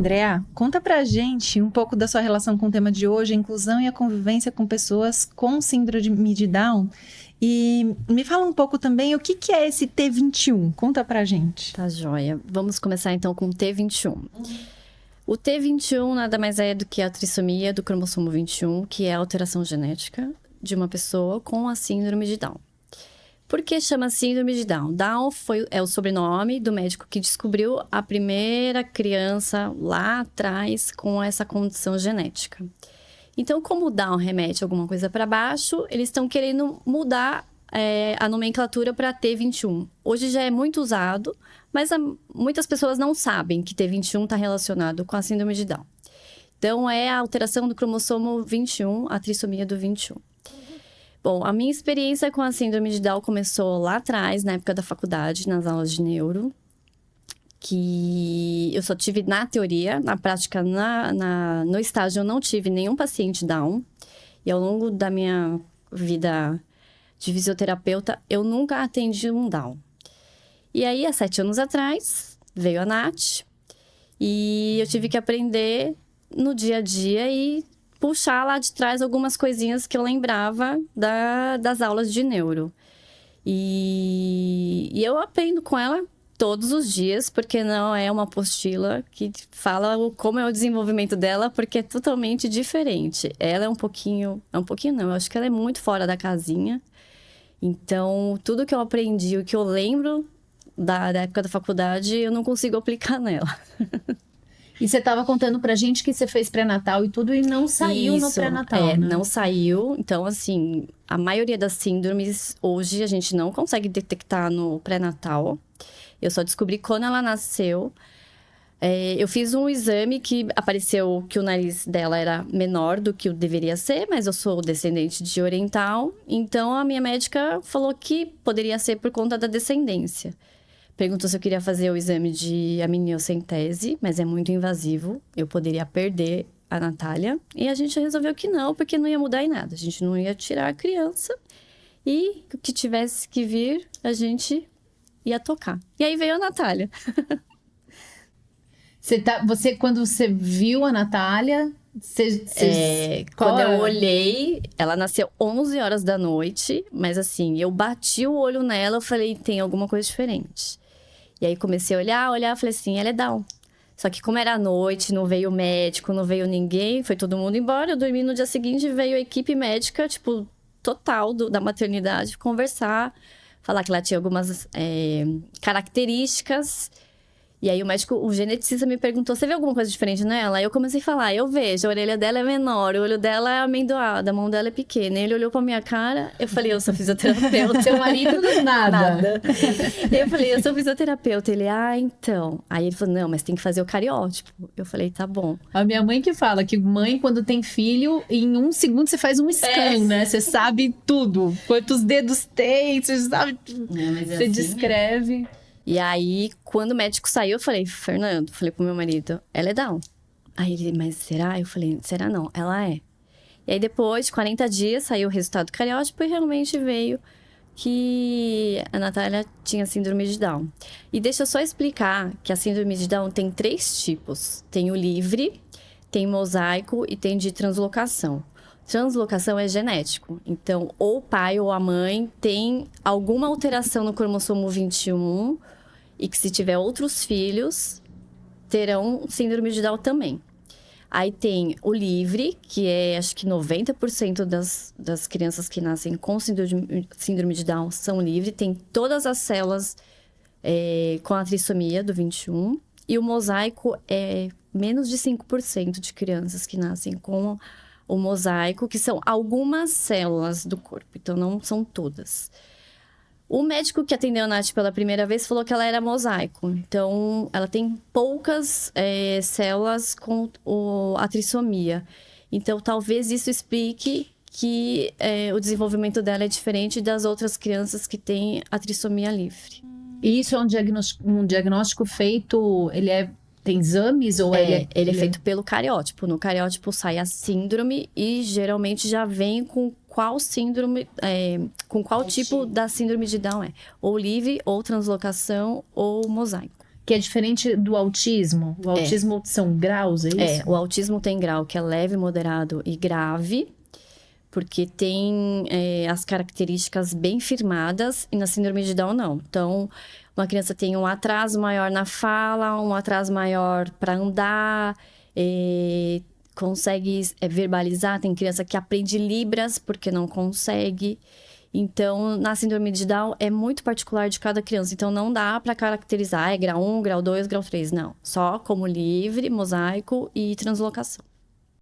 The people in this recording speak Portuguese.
Andrea, conta pra gente um pouco da sua relação com o tema de hoje, a inclusão e a convivência com pessoas com síndrome de Down. E me fala um pouco também o que é esse T21. Conta pra gente. Tá joia. Vamos começar então com o T21. O T21 nada mais é do que a trissomia do cromossomo 21, que é a alteração genética de uma pessoa com a síndrome de Down. Por que chama síndrome de Down? Down é o sobrenome do médico que descobriu a primeira criança lá atrás com essa condição genética. Então, como o Down remete alguma coisa para baixo, eles estão querendo mudar a nomenclatura para T21. Hoje já é muito usado, mas muitas pessoas não sabem que T21 está relacionado com a síndrome de Down. Então, é a alteração do cromossomo 21, a trissomia do 21. Bom, a minha experiência com a síndrome de Down começou lá atrás, na época da faculdade, nas aulas de neuro, que eu só tive na teoria, na prática, no estágio eu não tive nenhum paciente Down. E ao longo da minha vida de fisioterapeuta, eu nunca atendi um Down. E aí, há 7 anos atrás, veio a Nath, e eu tive que aprender no dia a dia e puxar lá de trás algumas coisinhas que eu lembrava das aulas de neuro. E eu aprendo com ela todos os dias, porque não é uma apostila que fala como é o desenvolvimento dela, porque é totalmente diferente. Ela é um pouquinho não, eu acho que ela é muito fora da casinha. Então, tudo que eu aprendi, o que eu lembro da época da faculdade, eu não consigo aplicar nela. E você estava contando pra gente que você fez pré-natal e tudo e não saiu no pré-natal, né? Não saiu. Então, assim, a maioria das síndromes, hoje, a gente não consegue detectar no pré-natal. Eu só descobri quando ela nasceu. Eu fiz um exame que apareceu que o nariz dela era menor do que o deveria ser, mas eu sou descendente de oriental. Então, a minha médica falou que poderia ser por conta da descendência. Perguntou se eu queria fazer o exame de amniocentese, mas é muito invasivo. Eu poderia perder a Natália. E a gente resolveu que não, porque não ia mudar em nada. A gente não ia tirar a criança. E o que tivesse que vir, a ia tocar. E aí veio a Natália. Você, quando você viu a Natália, quando eu olhei, ela nasceu 11 horas da noite. Mas assim, eu bati o olho nela, eu falei, tem alguma coisa diferente. E aí comecei a olhar, falei assim, ela é Down. Só que como era noite, não veio médico, não veio ninguém, foi todo mundo embora. Eu dormi no dia seguinte, veio a equipe médica, tipo, total da maternidade, conversar, falar que ela tinha algumas características. E aí o geneticista me perguntou, você vê alguma coisa diferente nela? Aí eu comecei a falar, eu vejo, a orelha dela é menor, o olho dela é amendoado, a mão dela é pequena. Ele olhou pra minha cara, eu falei, eu sou fisioterapeuta. Seu marido não nada. Eu falei, eu sou fisioterapeuta. Ele, então. Aí ele falou, não, mas tem que fazer o cariótipo. Eu falei, tá bom. A minha mãe que fala que mãe, quando tem filho, em 1 segundo você faz um scan, né? Você sabe tudo. Quantos dedos tem, você sabe tudo. Você assim, descreve. E aí, quando o médico saiu, eu falei, Fernando, falei pro meu marido, ela é Down. Aí ele, mas será? Eu falei, será não? Ela é. E aí, depois de 40 dias, saiu o resultado do cariótipo e realmente veio que a Natália tinha síndrome de Down. E deixa eu só explicar que a síndrome de Down tem 3 tipos. Tem o livre, tem mosaico e tem de translocação. Translocação é genético. Então, ou o pai ou a mãe tem alguma alteração no cromossomo 21 e que se tiver outros filhos, terão síndrome de Down também. Aí tem o livre, que é, acho que 90% das crianças que nascem com síndrome de Down são livres. Tem todas as células com a trissomia do 21. E o mosaico é menos de 5% de crianças que nascem com o mosaico, que são algumas células do corpo. Então, não são todas. O médico que atendeu a Nath pela primeira vez falou que ela era mosaico. Então, ela tem poucas células com a trissomia. Então, talvez isso explique que o desenvolvimento dela é diferente das outras crianças que têm a trissomia livre. E isso é um diagnóstico feito, tem exames ou ele é feito pelo cariótipo. No cariótipo sai a síndrome e geralmente já vem com qual síndrome, com qual tipo da síndrome de Down é. Ou livre, ou translocação, ou mosaico. Que é diferente do autismo. O autismo são graus, é isso? O autismo tem grau que é leve, moderado e grave, porque tem as características bem firmadas, e na síndrome de Down não. Então, uma criança tem um atraso maior na fala, um atraso maior para andar, consegue verbalizar. Tem criança que aprende Libras porque não consegue. Então, na síndrome de Down é muito particular de cada criança. Então, não dá para caracterizar, grau 1, grau 2, grau 3. Não. Só como livre, mosaico e translocação.